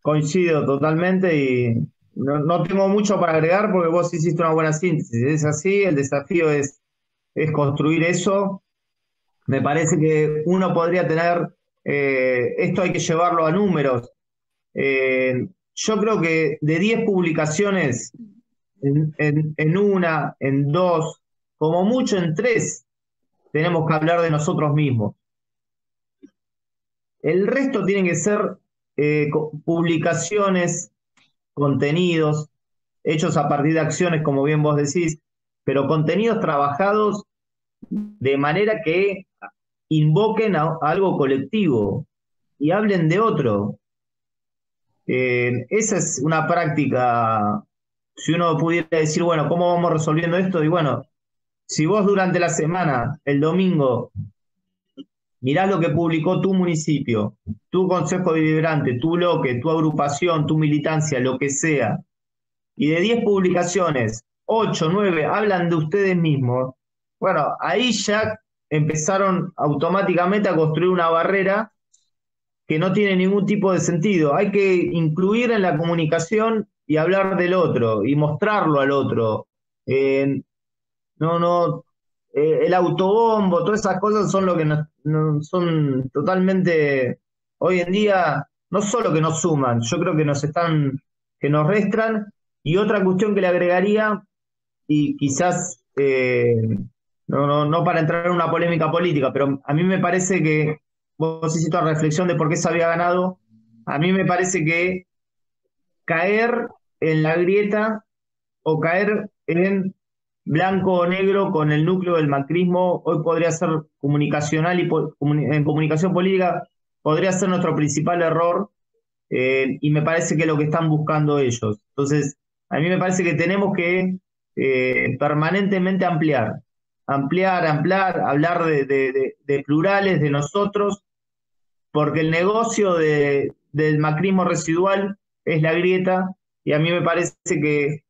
[SPEAKER 2] Coincido totalmente y no tengo mucho para agregar porque vos hiciste una buena síntesis. Es así, el desafío es construir eso. Me parece que uno podría tener, esto hay que llevarlo a números. Yo creo que de 10 publicaciones, en una, en dos, como mucho en tres, tenemos que hablar de nosotros mismos. El resto tienen que ser publicaciones, contenidos, hechos a partir de acciones, como bien vos decís, pero contenidos trabajados de manera que invoquen a algo colectivo y hablen de otro. Esa es una práctica. Si uno pudiera decir, bueno, ¿cómo vamos resolviendo esto? Y bueno, si vos durante la semana, el domingo, mirás lo que publicó tu municipio, tu consejo deliberante, tu bloque, tu agrupación, tu militancia, lo que sea, y de 10 publicaciones, 8, 9 hablan de ustedes mismos, bueno, ahí ya empezaron automáticamente a construir una barrera que no tiene ningún tipo de sentido. Hay que incluir en la comunicación y hablar del otro y mostrarlo al otro. El autobombo, todas esas cosas son lo que son totalmente, hoy en día, no solo que nos suman, yo creo que nos restan. Y otra cuestión que le agregaría, y quizás no para entrar en una polémica política, pero a mí me parece que, vos hiciste una reflexión de por qué se había ganado, a mí me parece que caer en la grieta o caer en blanco o negro con el núcleo del macrismo hoy podría ser comunicacional y en comunicación política podría ser nuestro principal error, y me parece que es lo que están buscando ellos. Entonces, a mí me parece que tenemos que permanentemente ampliar, hablar de plurales, de nosotros, porque el negocio del macrismo residual es la grieta, y a mí me parece que,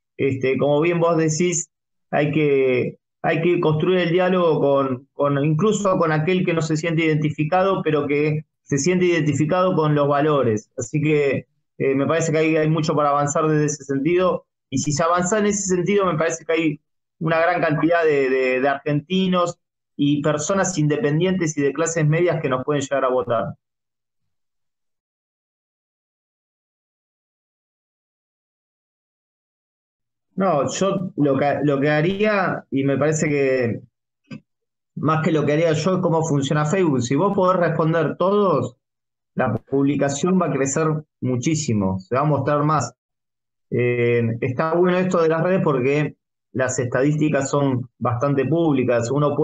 [SPEAKER 2] como bien vos decís, hay que construir el diálogo incluso con aquel que no se siente identificado, pero que se siente identificado con los valores. Así que me parece que hay mucho para avanzar desde ese sentido, y si se avanza en ese sentido, me parece que hay una gran cantidad de argentinos y personas independientes y de clases medias que nos pueden llegar a votar. No, yo lo que haría, y me parece que más que lo que haría yo, es cómo funciona Facebook. Si vos podés responder todos, la publicación va a crecer muchísimo, se va a mostrar más. Está bueno esto de las redes porque las estadísticas son bastante públicas. Vos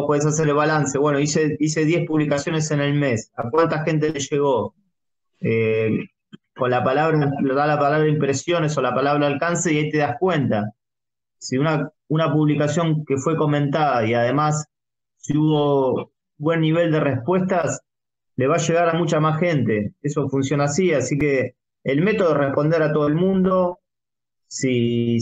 [SPEAKER 2] podés hacer el balance. Bueno, hice 10 publicaciones en el mes. ¿A cuánta gente le llegó? Eh, con la palabra, da la palabra impresiones o la palabra alcance y ahí te das cuenta. Si una publicación que fue comentada y además si hubo buen nivel de respuestas, le va a llegar a mucha más gente. Eso funciona así que el método es responder a todo el mundo, si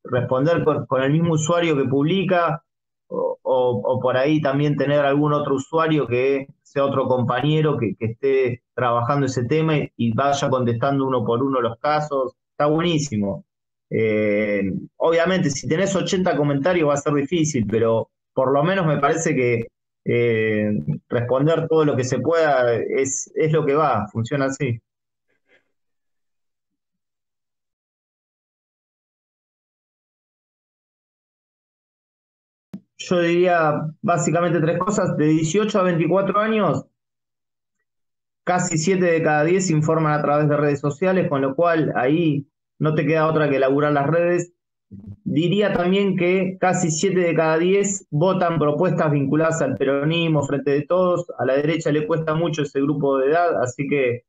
[SPEAKER 2] responder con el mismo usuario que publica, o por ahí también tener algún otro usuario que sea otro compañero que esté trabajando ese tema y vaya contestando uno por uno los casos. Está buenísimo. Obviamente, si tenés 80 comentarios va a ser difícil, pero por lo menos me parece que responder todo lo que se pueda es lo que va, funciona así. Yo diría básicamente tres cosas. De 18 a 24 años, casi 7 de cada 10 informan a través de redes sociales, con lo cual ahí no te queda otra que elaborar las redes. Diría también que casi 7 de cada 10 votan propuestas vinculadas al peronismo, Frente de Todos. A la derecha le cuesta mucho ese grupo de edad, así que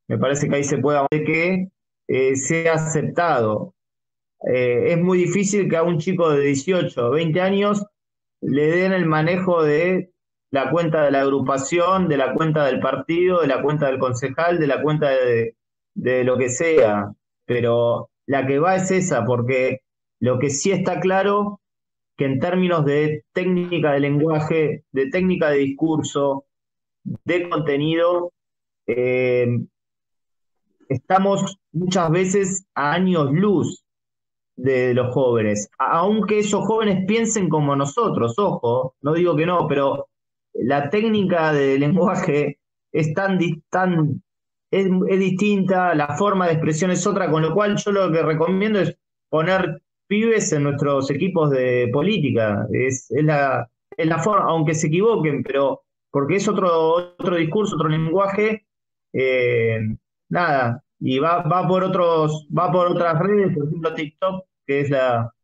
[SPEAKER 2] me parece que ahí se puede ver que sea aceptado. Es muy difícil que a un chico de 18 o 20 años le den el manejo de la cuenta de la agrupación, de la cuenta del partido, de la cuenta del concejal, de la cuenta de lo que sea. Pero la que va es esa, porque lo que sí está claro, que en términos de técnica de lenguaje, de técnica de discurso, de contenido, estamos muchas veces a años luz de los jóvenes, aunque esos jóvenes piensen como nosotros, ojo, no digo que no, pero la técnica de lenguaje es es distinta, la forma de expresión es otra, con lo cual yo lo que recomiendo es poner pibes en nuestros equipos de política, es la forma, aunque se equivoquen, pero porque es otro discurso, otro lenguaje, eh, nada, y va por otras redes, por ejemplo TikTok, que es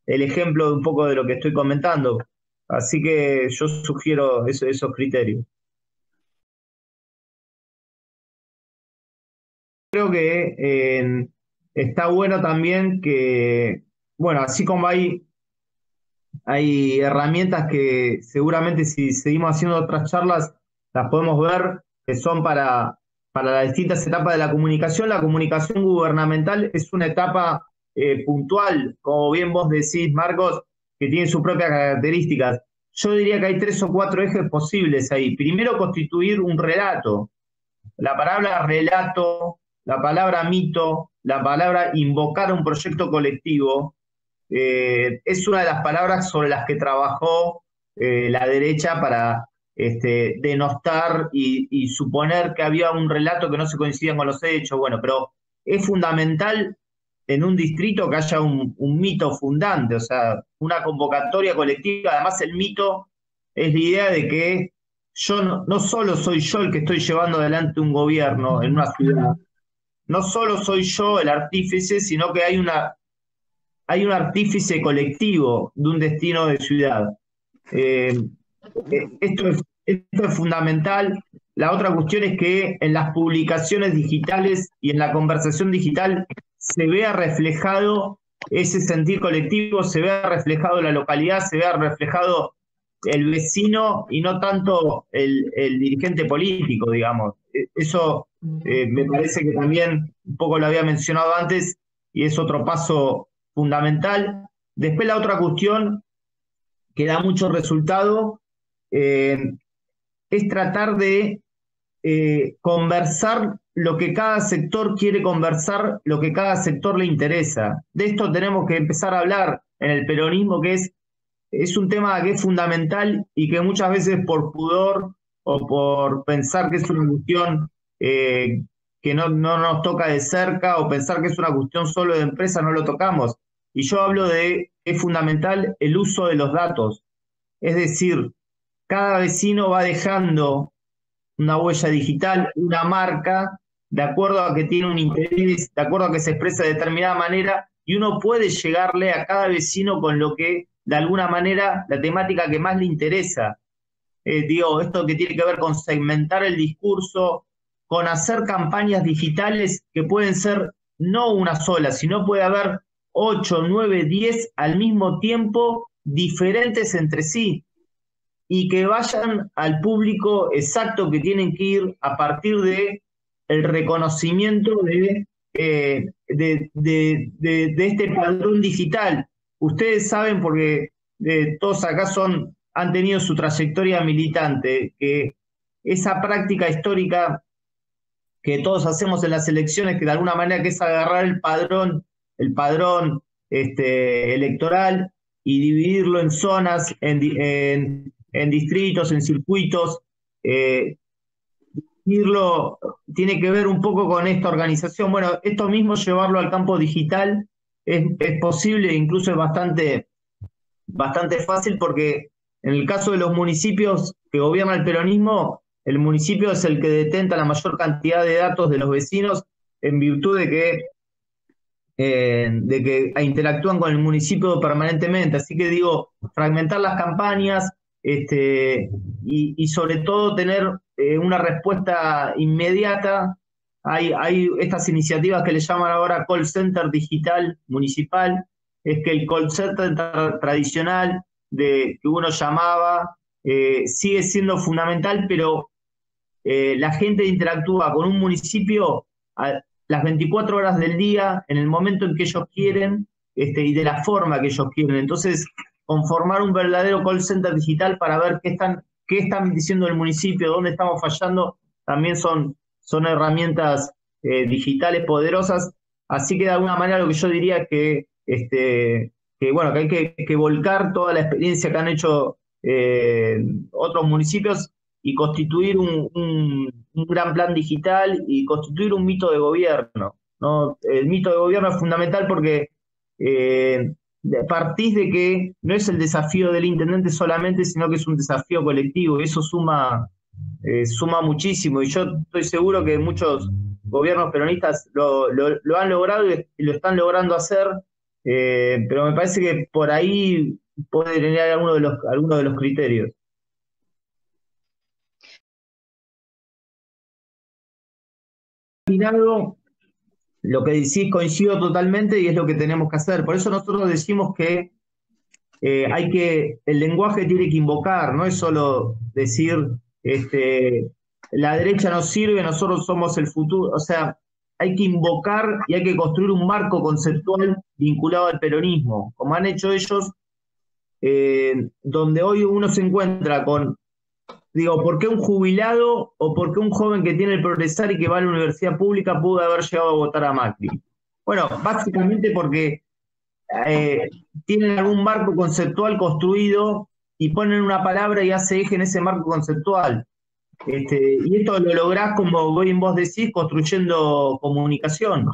[SPEAKER 2] el ejemplo de un poco de lo que estoy comentando. Así que yo sugiero esos criterios. Creo que está bueno también que, bueno, así como hay herramientas que seguramente si seguimos haciendo otras charlas las podemos ver, que son para las distintas etapas de la comunicación. La comunicación gubernamental es una etapa puntual, como bien vos decís, Marcos, que tiene sus propias características. Yo diría que hay 3 o 4 ejes posibles ahí. Primero, constituir un relato. La palabra relato, la palabra mito, la palabra invocar un proyecto colectivo, es una de las palabras sobre las que trabajó la derecha para denostar y suponer que había un relato que no se coincidía con los hechos. Bueno, pero es fundamental en un distrito que haya un mito fundante, o sea, una convocatoria colectiva. Además, el mito es la idea de que yo no solo soy yo el que estoy llevando adelante un gobierno en una ciudad, no solo soy yo el artífice, sino que hay un artífice colectivo de un destino de ciudad. Esto es fundamental. La otra cuestión es que en las publicaciones digitales y en la conversación digital se vea reflejado ese sentir colectivo, se vea reflejado la localidad, se vea reflejado el vecino y no tanto el dirigente político, digamos. Eso me parece que también un poco lo había mencionado antes y es otro paso fundamental. Después la otra cuestión que da mucho resultado es tratar de conversar lo que cada sector quiere conversar, lo que cada sector le interesa. De esto tenemos que empezar a hablar en el peronismo, que es un tema que es fundamental y que muchas veces por pudor o por pensar que es una cuestión que no nos toca de cerca o pensar que es una cuestión solo de empresa, no lo tocamos. Y yo hablo de que es fundamental el uso de los datos. Es decir, cada vecino va dejando una huella digital, una marca, de acuerdo a que tiene un interés, de acuerdo a que se expresa de determinada manera, y uno puede llegarle a cada vecino con lo que, de alguna manera, la temática que más le interesa. Digo, esto que tiene que ver con segmentar el discurso, con hacer campañas digitales que pueden ser no una sola, sino puede haber 8, 9, 10 al mismo tiempo, diferentes entre sí, y que vayan al público exacto que tienen que ir a partir de el reconocimiento de este padrón digital. Ustedes saben, porque todos acá han tenido su trayectoria militante, que esa práctica histórica que todos hacemos en las elecciones, que de alguna manera que es agarrar el padrón electoral y dividirlo en zonas, en distritos, en circuitos, tiene que ver un poco con esta organización. Bueno, esto mismo llevarlo al campo digital es posible, incluso es bastante fácil, porque en el caso de los municipios que gobierna el peronismo, el municipio es el que detenta la mayor cantidad de datos de los vecinos en virtud de que interactúan con el municipio permanentemente. Así que digo, fragmentar las campañas y sobre todo tener una respuesta inmediata. Hay estas iniciativas que le llaman ahora call center digital municipal. Es que el call center tradicional que uno llamaba sigue siendo fundamental, pero la gente interactúa con un municipio a las 24 horas del día, en el momento en que ellos quieren y de la forma que ellos quieren. Entonces, conformar un verdadero call center digital para ver qué están diciendo el municipio, dónde estamos fallando, también son herramientas digitales poderosas. Así que de alguna manera lo que yo diría es que hay que volcar toda la experiencia que han hecho otros municipios y constituir un gran plan digital y constituir un mito de gobierno, ¿no? El mito de gobierno es fundamental porque partís de que no es el desafío del intendente solamente, sino que es un desafío colectivo, y eso suma muchísimo, y yo estoy seguro que muchos gobiernos peronistas lo han logrado y lo están logrando hacer, pero me parece que por ahí puede tener alguno de los criterios. Lo que decís coincido totalmente y es lo que tenemos que hacer. Por eso nosotros decimos que el lenguaje tiene que invocar, no es solo decir la derecha nos sirve, nosotros somos el futuro. O sea, hay que invocar y hay que construir un marco conceptual vinculado al peronismo, como han hecho ellos, donde hoy uno se encuentra con, digo, ¿por qué un jubilado o por qué un joven que tiene el progresar y que va a la universidad pública pudo haber llegado a votar a Macri? Bueno, básicamente porque tienen algún marco conceptual construido y ponen una palabra y hace eje en ese marco conceptual. Y esto lo lográs, como vos decís, construyendo comunicación.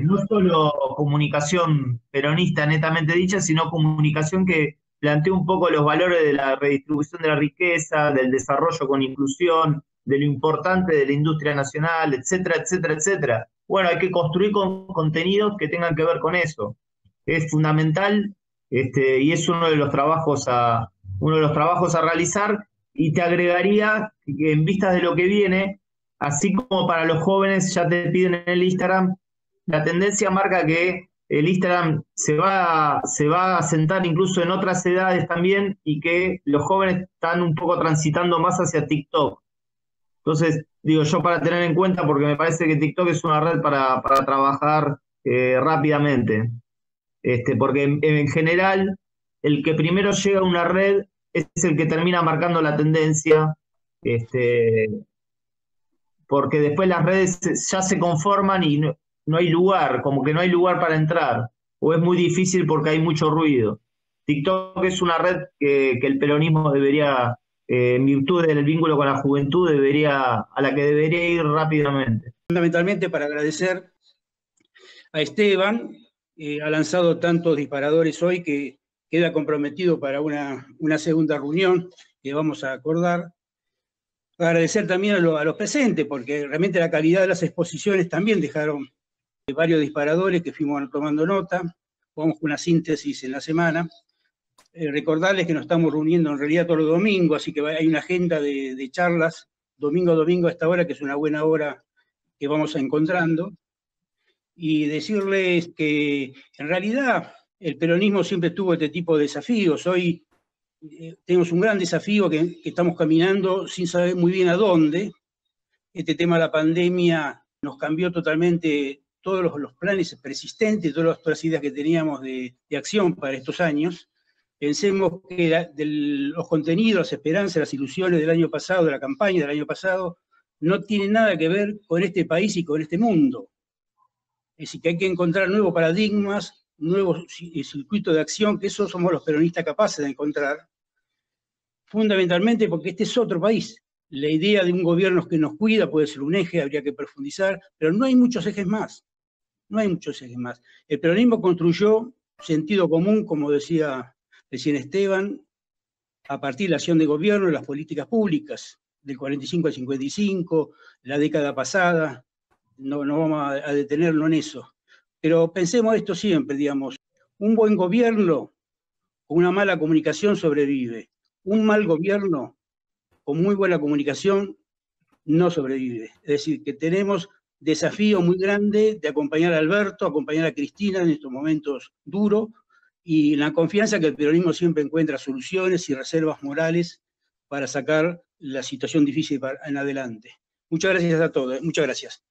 [SPEAKER 2] No solo comunicación peronista netamente dicha, sino comunicación que plantea un poco los valores de la redistribución de la riqueza, del desarrollo con inclusión, de lo importante de la industria nacional, etcétera, etcétera, etcétera. Bueno, hay que construir contenidos que tengan que ver con eso. Es fundamental y es uno de los trabajos a realizar, y te agregaría que en vistas de lo que viene, así como para los jóvenes ya te piden en el Instagram, la tendencia marca que el Instagram se va a sentar incluso en otras edades también, y que los jóvenes están un poco transitando más hacia TikTok. Entonces, digo yo, para tener en cuenta, porque me parece que TikTok es una red para trabajar rápidamente. Porque en general, el que primero llega a una red es el que termina marcando la tendencia, porque después las redes ya se conforman y no hay lugar, como que no hay lugar para entrar, o es muy difícil porque hay mucho ruido. TikTok es una red que el peronismo debería, en virtud del vínculo con la juventud, a la que debería ir rápidamente.
[SPEAKER 1] Fundamentalmente para agradecer a Esteban, ha lanzado tantos disparadores hoy que queda comprometido para una segunda reunión que vamos a acordar. Agradecer también a los presentes, porque realmente la calidad de las exposiciones también dejaron varios disparadores que fuimos tomando nota. Vamos con una síntesis en la semana. Recordarles que nos estamos reuniendo en realidad todos los domingos, así que hay una agenda de charlas, domingo a domingo a esta hora, que es una buena hora que vamos encontrando. Y decirles que en realidad el peronismo siempre tuvo este tipo de desafíos. Hoy tenemos un gran desafío que estamos caminando sin saber muy bien a dónde. Este tema de la pandemia nos cambió totalmente todos los planes persistentes, todas las ideas que teníamos de acción para estos años. Pensemos que los contenidos, las esperanzas, las ilusiones del año pasado, de la campaña del año pasado, no tienen nada que ver con este país y con este mundo. Es decir, que hay que encontrar nuevos paradigmas, nuevos circuitos de acción, que eso somos los peronistas capaces de encontrar, fundamentalmente porque este es otro país. La idea de un gobierno que nos cuida puede ser un eje, habría que profundizar, pero no hay muchos ejes más. No hay muchos ejes más. El peronismo construyó sentido común, como decía recién Esteban, a partir de la acción de gobierno y las políticas públicas, del 45 al 55, la década pasada. No vamos a detenerlo en eso. Pero pensemos esto siempre, digamos, un buen gobierno con una mala comunicación sobrevive. Un mal gobierno con muy buena comunicación no sobrevive. Es decir, que tenemos desafío muy grande de acompañar a Alberto, acompañar a Cristina en estos momentos duros, y la confianza que el peronismo siempre encuentra soluciones y reservas morales para sacar la situación difícil en adelante. Muchas gracias a todos. Muchas gracias.